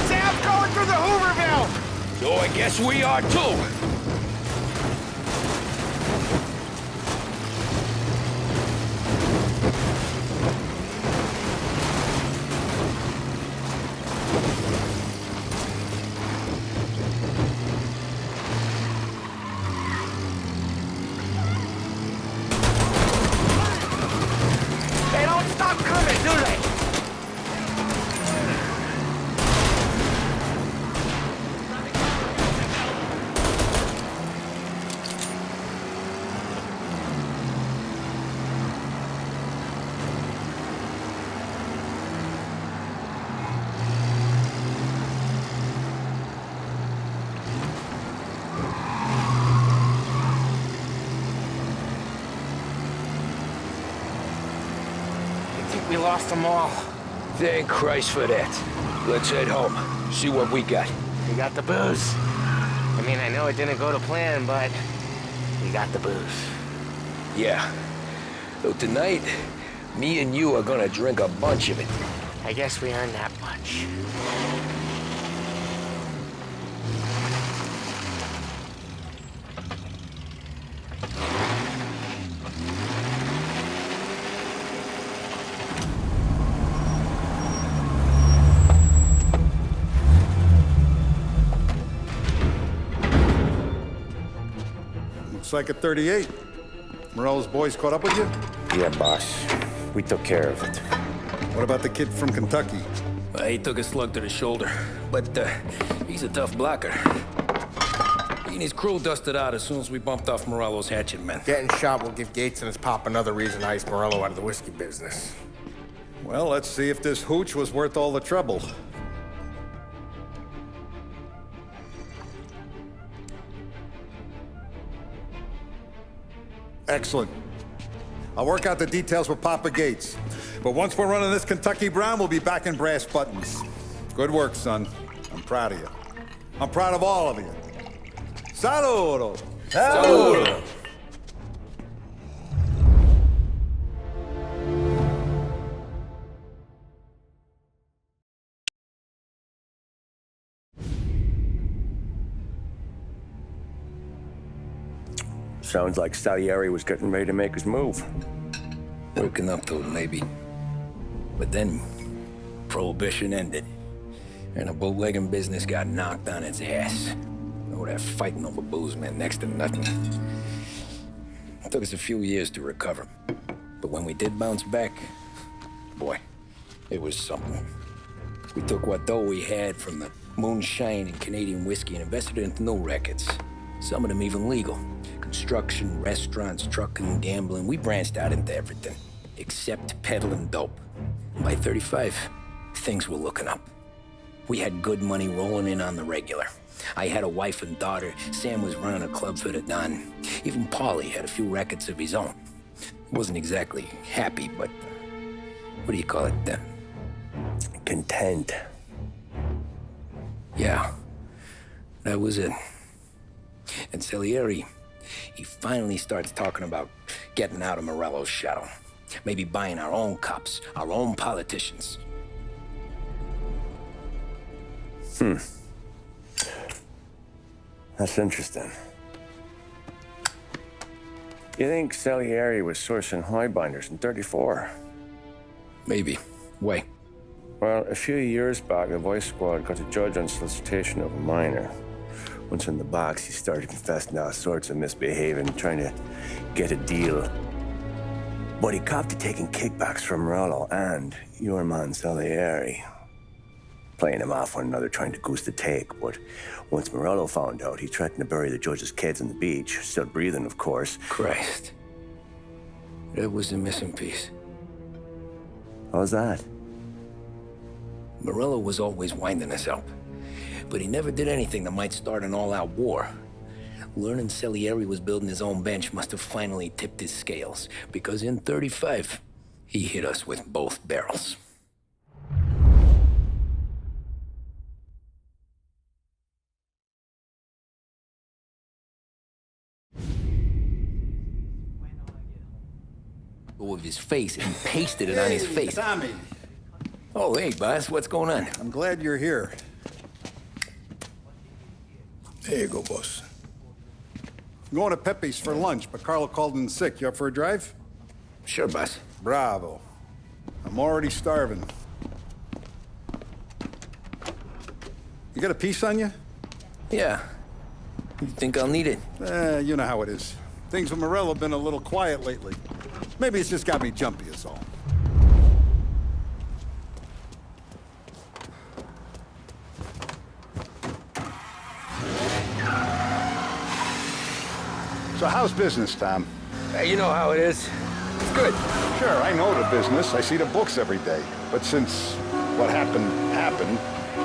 [SPEAKER 19] Sam's going through the Hooverville!
[SPEAKER 17] So I guess we are too!
[SPEAKER 19] They don't stop coming, do they? We lost them all.
[SPEAKER 17] Thank Christ for that. Let's head home. See what we got.
[SPEAKER 19] We got the booze. I mean, I know it didn't go to plan, but we got the booze.
[SPEAKER 17] Yeah. Though tonight, me and you are gonna drink a bunch of it.
[SPEAKER 19] I guess we earned that much.
[SPEAKER 2] Looks like a 38. Morello's boys caught up with you?
[SPEAKER 12] Yeah, boss. We took care of it.
[SPEAKER 2] What about the kid from Kentucky?
[SPEAKER 17] He took a slug to the shoulder, but he's a tough blocker. He and his crew dusted out as soon as we bumped off Morello's hatchet men.
[SPEAKER 19] Getting shot will give Gates and his pop another reason to ice Morello out of the whiskey business.
[SPEAKER 2] Well, let's see if this hooch was worth all the trouble. Excellent. I'll work out the details with Papa Gates. But once we're running this Kentucky Brown, we'll be back in brass buttons. Good work, son. I'm proud of you. I'm proud of all of you. Saludo!
[SPEAKER 17] Saludo!
[SPEAKER 21] Sounds like Salieri was getting ready to make his move.
[SPEAKER 17] Working up to it, maybe. But then, Prohibition ended. And the bootlegging business got knocked on its ass. Oh, that fighting over booze meant next to nothing. It took us a few years to recover. But when we did bounce back, boy, it was something. We took what dough we had from the moonshine and Canadian whiskey and invested it into new rackets. Some of them even legal. Construction, restaurants, trucking, gambling. We branched out into everything, except peddling dope. And by 35, things were looking up. We had good money rolling in on the regular. I had a wife and daughter. Sam was running a club for the Don. Even Paulie had a few rackets of his own. Wasn't exactly happy, but what do you call it?
[SPEAKER 21] Content.
[SPEAKER 17] Yeah, that was it. And Salieri, he finally starts talking about getting out of Morello's shadow. Maybe buying our own cops, our own politicians.
[SPEAKER 21] That's interesting. You think Salieri was sourcing highbinders in 34?
[SPEAKER 17] Maybe. Why?
[SPEAKER 21] Well, a few years back, the Vice Squad got a judge on solicitation of a minor. Once in the box, he started confessing all sorts of misbehaving, trying to get a deal. But he copped to taking kickbacks from Morello and your man Salieri. Playing him off one another, trying to goose the take. But once Morello found out, he threatened to bury the judge's kids on the beach. Still breathing, of course.
[SPEAKER 17] Christ. That was the missing piece.
[SPEAKER 21] How's that?
[SPEAKER 17] Morello was always winding us up. But he never did anything that might start an all-out war. Learning Salieri was building his own bench must have finally tipped his scales. Because in 35, he hit us with both barrels. With his face and pasted it on his face.
[SPEAKER 2] Tommy.
[SPEAKER 17] Oh, hey, boss. What's going on?
[SPEAKER 2] I'm glad you're here.
[SPEAKER 1] There you go, boss.
[SPEAKER 2] I'm going to Pepe's for lunch, but Carlo called in sick. You up for a drive?
[SPEAKER 17] Sure, boss.
[SPEAKER 2] Bravo. I'm already starving. You got a piece on you?
[SPEAKER 17] Yeah. You think I'll need it?
[SPEAKER 2] You know how it is. Things with Morello have been a little quiet lately. Maybe it's just got me jumpy is all. So how's business, Tom?
[SPEAKER 17] Hey, you know how it is. It's good.
[SPEAKER 2] Sure, I know the business. I see the books every day. But since what happened,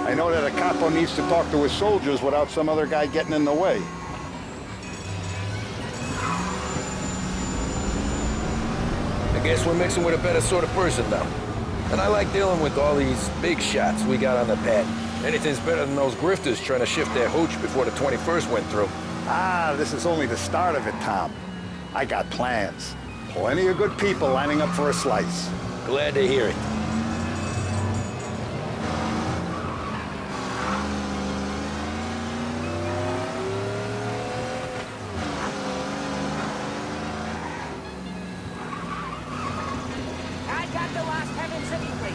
[SPEAKER 2] I know that a capo needs to talk to his soldiers without some other guy getting in the way.
[SPEAKER 17] I guess we're mixing with a better sort of person now. And I like dealing with all these big shots we got on the pad. Anything's better than those grifters trying to shift their hooch before the 21st went through.
[SPEAKER 2] Ah, this is only the start of it, Tom. I got plans. Plenty of good people lining up for a slice.
[SPEAKER 17] Glad to hear it.
[SPEAKER 7] I got the Lost Heaven City plate.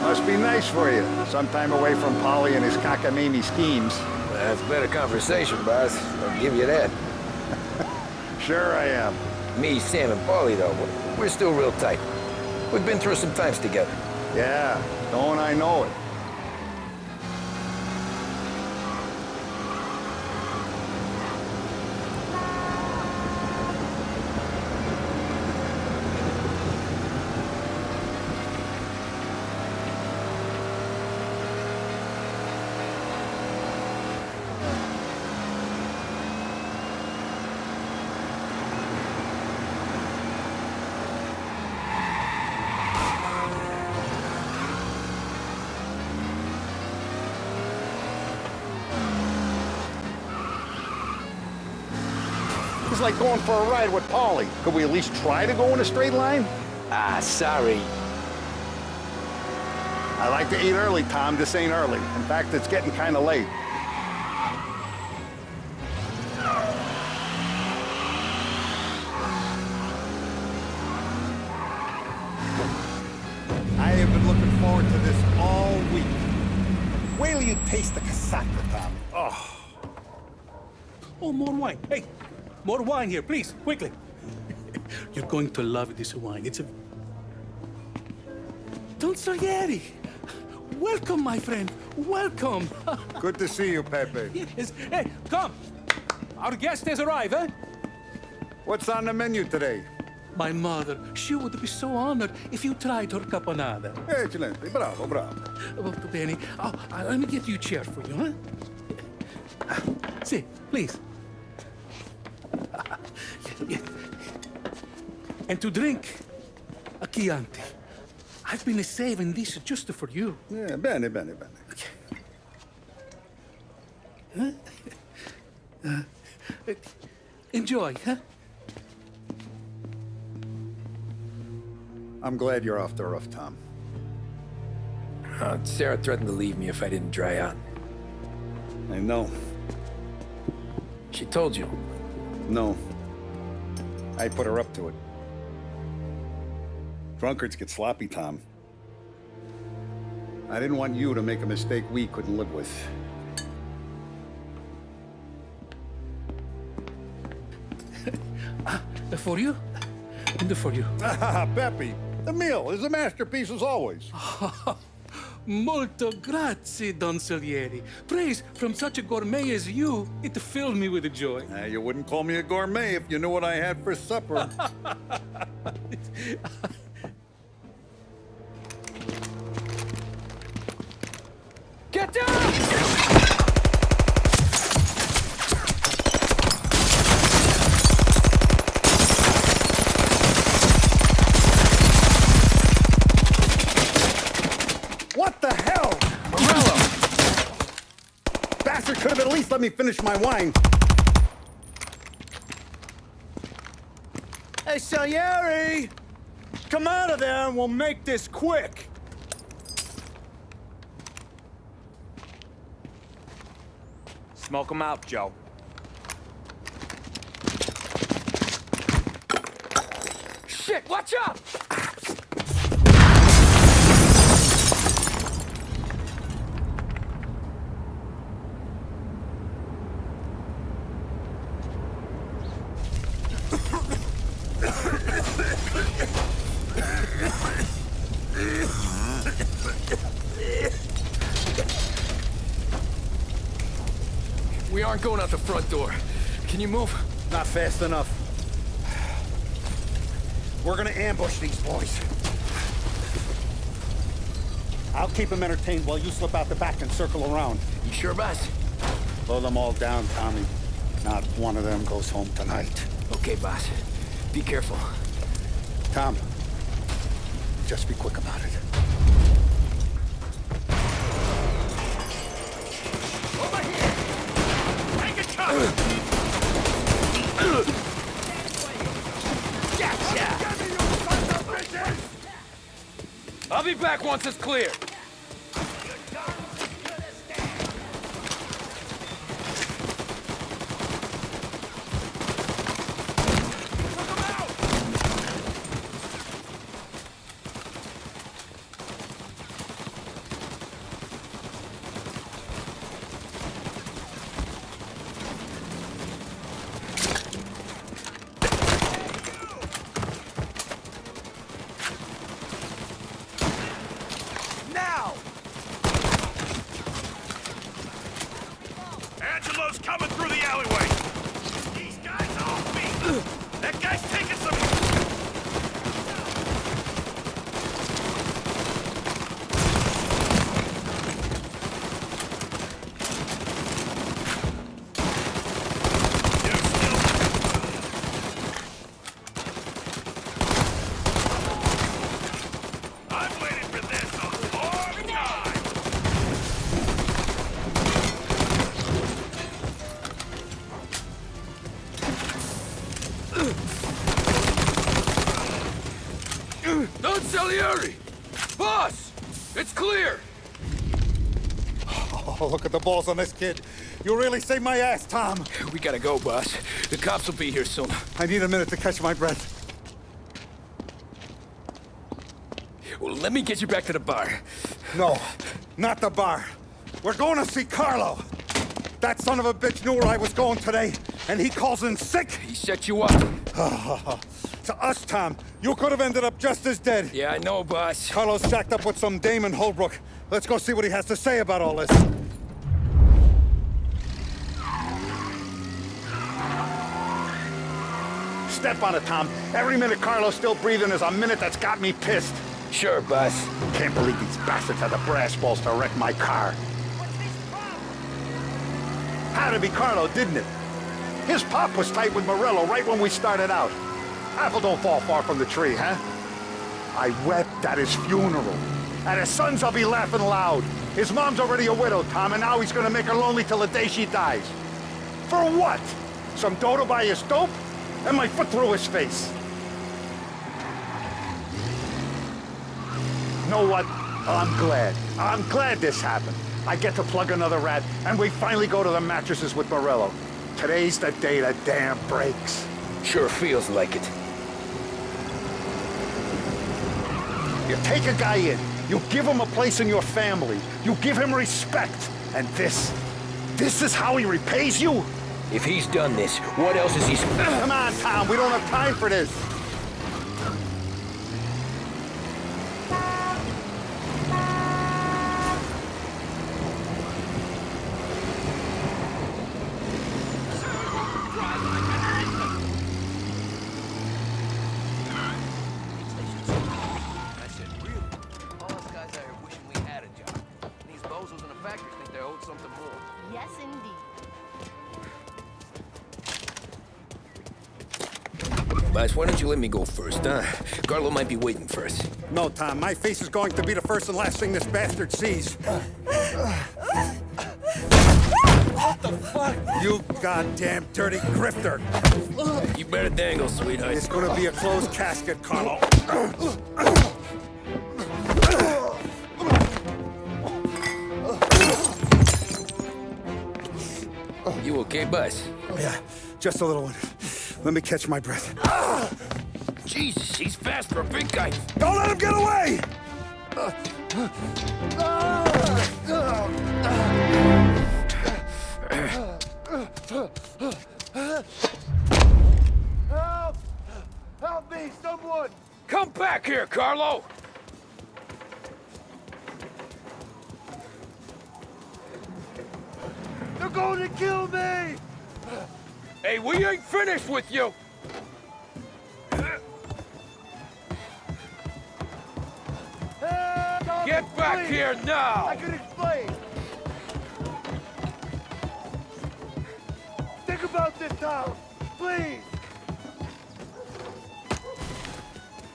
[SPEAKER 2] Must be nice for you. Some time away from Polly and his cockamamie schemes.
[SPEAKER 17] That's better conversation, boss. I'll give you that.
[SPEAKER 2] Sure I am.
[SPEAKER 17] Me, Sam, and Paulie, though, we're still real tight. We've been through some times together.
[SPEAKER 2] Yeah, don't I know it. It's like going for a ride with Paulie. Could we at least try to go in a straight line?
[SPEAKER 17] Ah, sorry.
[SPEAKER 2] I like to eat early, Tom. This ain't early. In fact, it's getting kind of late. I have been looking forward to this all week. Wait till you taste the casaca, Tom. Oh.
[SPEAKER 6] Oh, more wine. Hey, more wine here, please, quickly. You're going to love this wine. It's a... Don Salieri. Welcome, my friend. Welcome.
[SPEAKER 2] Good to see you, Pepe.
[SPEAKER 6] Yes. Hey, come. Our guest has arrived, eh?
[SPEAKER 2] What's on the menu today?
[SPEAKER 6] My mother, she would be so honored if you tried her caponata.
[SPEAKER 2] Excellent. Bravo, bravo.
[SPEAKER 6] Molto bene. Oh, let me get you a chair for you, huh? See, please. Yeah. And to drink, a Chianti. I've been saving this just for you.
[SPEAKER 2] Yeah, bene, bene, bene.
[SPEAKER 6] Okay. Huh? Enjoy, huh?
[SPEAKER 2] I'm glad you're off the roof, Tom.
[SPEAKER 17] Sarah threatened to leave me if I didn't dry out.
[SPEAKER 2] I know.
[SPEAKER 17] She told you?
[SPEAKER 2] No. I put her up to it. Drunkards get sloppy, Tom. I didn't want you to make a mistake we couldn't live with.
[SPEAKER 6] For you? And for you.
[SPEAKER 2] Pepe, the meal is a masterpiece as always.
[SPEAKER 6] Molto grazie, Don Salieri. Praise from such a gourmet as you, it filled me with joy.
[SPEAKER 2] You wouldn't call me a gourmet if you knew what I had for supper.
[SPEAKER 6] Get down!
[SPEAKER 2] What the hell? Morello! Bastard could have at least let me finish my wine.
[SPEAKER 22] Hey, Salieri! Come out of there and we'll make this quick. Smoke 'em out, Joe. Shit, watch out!
[SPEAKER 17] We aren't going out the front door. Can you move?
[SPEAKER 2] Not fast enough. We're gonna ambush these boys. I'll keep them entertained while you slip out the back and circle around.
[SPEAKER 17] You sure, boss?
[SPEAKER 2] Blow them all down, Tommy. Not one of them goes home tonight.
[SPEAKER 17] Okay, boss. Be careful.
[SPEAKER 2] Tom, just be quick about it.
[SPEAKER 4] Over here! Take a shot! Gotcha!
[SPEAKER 17] I'll be back once it's clear.
[SPEAKER 4] Angelo's coming through the alleyway! These guys off me! That guy's taking some... I've waited for this a long time!
[SPEAKER 17] Don Salieri! Boss!
[SPEAKER 16] It's clear!
[SPEAKER 2] Oh, look at the balls on this kid. You really saved my ass, Tom.
[SPEAKER 16] We gotta go, boss. The cops will be here soon.
[SPEAKER 2] I need a minute to catch my breath.
[SPEAKER 16] Well, let me get you back to the bar.
[SPEAKER 2] No, not the bar. We're going to see Carlo. That son of a bitch knew where I was going today, and he calls in sick.
[SPEAKER 16] He set you up.
[SPEAKER 2] To us, Tom, you could have ended up just as dead.
[SPEAKER 16] Yeah, I know, boss.
[SPEAKER 2] Carlo's shacked up with some dame in Holbrook. Let's go see what he has to say about all this. Step on it, Tom. Every minute Carlo's still breathing is a minute that's got me pissed.
[SPEAKER 16] Sure, boss.
[SPEAKER 2] Can't believe these bastards had the brass balls to wreck my car. Had to be Carlo, didn't it? His pop was tight with Morello right when we started out. Apple don't fall far from the tree, huh? I wept at his funeral. At his son's, I'll be laughing loud. His mom's already a widow, Tom, and now he's gonna make her lonely till the day she dies. For what? Some dough to buy his dope? And my foot through his face. You know what? I'm glad. I'm glad this happened. I get to plug another rat, and we finally go to the mattresses with Morello. Today's the day the dam breaks.
[SPEAKER 16] Sure feels like it.
[SPEAKER 2] You take a guy in, you give him a place in your family, you give him respect, and this is how he repays you?
[SPEAKER 16] If he's done this, what else is he...
[SPEAKER 2] Come on, Tom, we don't have time for this.
[SPEAKER 11] Yes, indeed.
[SPEAKER 16] Boss, why don't you let me go first, huh? Carlo might be waiting for us.
[SPEAKER 2] No, Tom, my face is going to be the first and last thing this bastard sees.
[SPEAKER 16] What the fuck?
[SPEAKER 2] You goddamn dirty grifter.
[SPEAKER 16] You better dangle, sweetheart.
[SPEAKER 2] It's gonna be a closed casket, Carlo.
[SPEAKER 16] You okay, boss?
[SPEAKER 2] Yeah, just a little one. Let me catch my breath.
[SPEAKER 16] Jesus, he's fast for a big guy.
[SPEAKER 2] Don't let him get away!
[SPEAKER 4] Help! Help me, someone!
[SPEAKER 16] Come back here, Carlo!
[SPEAKER 4] They're going to kill me!
[SPEAKER 16] Hey, we ain't finished with you! Get back here now!
[SPEAKER 4] I can explain! Think about this, Tom! Please!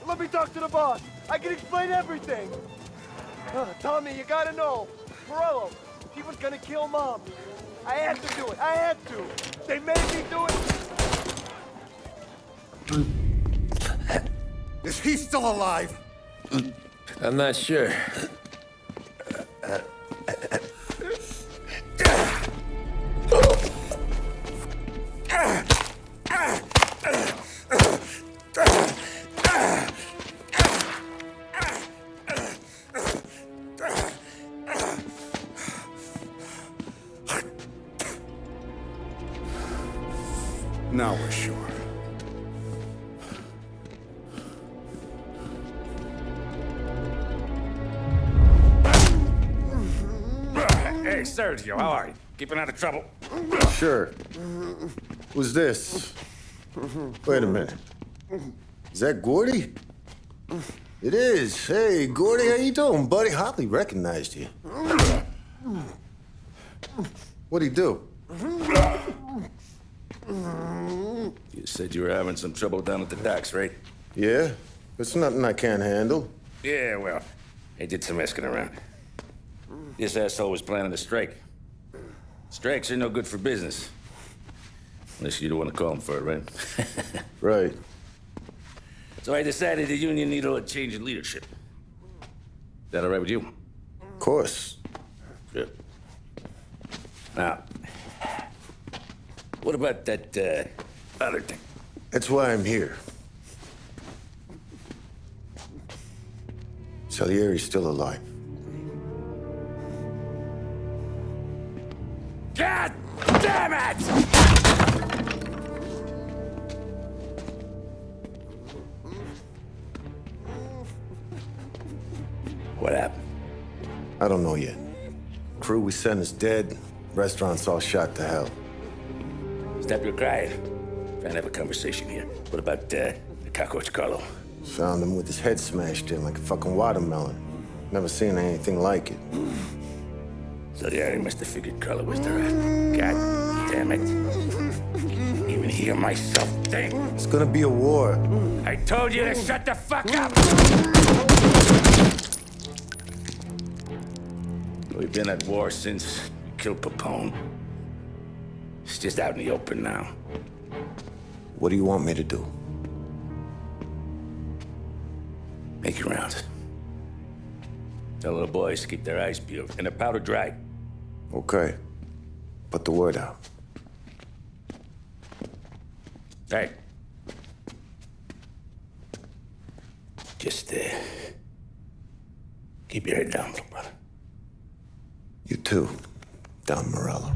[SPEAKER 4] Let me talk to the boss! I can explain everything! Tommy, you gotta know! Morello, he was gonna kill Mom! I had to do it! I had to! They made me do it!
[SPEAKER 2] Is he still alive?
[SPEAKER 16] I'm not sure.
[SPEAKER 2] Now we're sure.
[SPEAKER 6] Hey, Sergio, how are you? Keeping out of trouble?
[SPEAKER 12] Sure. Who's this? Wait a minute. Is that Gordy? It is. Hey, Gordy, how you doing, buddy? Hardly recognized you. What'd he do?
[SPEAKER 14] You said you were having some trouble down at the docks, right?
[SPEAKER 12] Yeah? It's nothing I can't handle.
[SPEAKER 14] Yeah, well, I did some asking around. This asshole was planning a strike. Strikes are no good for business. Unless you don't want to call him for it, right?
[SPEAKER 12] Right.
[SPEAKER 14] So I decided the union needed a change in leadership. That all right with you?
[SPEAKER 12] course.
[SPEAKER 14] Good. Now, what about that, other thing?
[SPEAKER 12] That's why I'm here. Salieri's still alive.
[SPEAKER 14] God damn it! What happened?
[SPEAKER 12] I don't know yet. Crew we sent is dead. Restaurant's all shot to hell.
[SPEAKER 14] Stop your crying. Trying to have a conversation here. What about, the cockroach Carlo?
[SPEAKER 12] Found him with his head smashed in like a fucking watermelon. Never seen anything like it.
[SPEAKER 14] Salieri must have figured Carlo was the rat. God damn it. Even hear myself think.
[SPEAKER 12] It's gonna be a war.
[SPEAKER 14] I told you to shut the fuck up! We've been at war since we killed Papone. It's just out in the open now.
[SPEAKER 12] What do you want me to do?
[SPEAKER 14] Make your rounds. Tell little boys to keep their eyes peeled and their powder dry.
[SPEAKER 12] Okay. Put the word out.
[SPEAKER 14] Hey. Just, keep your head down, little brother.
[SPEAKER 12] You too, Don Morello.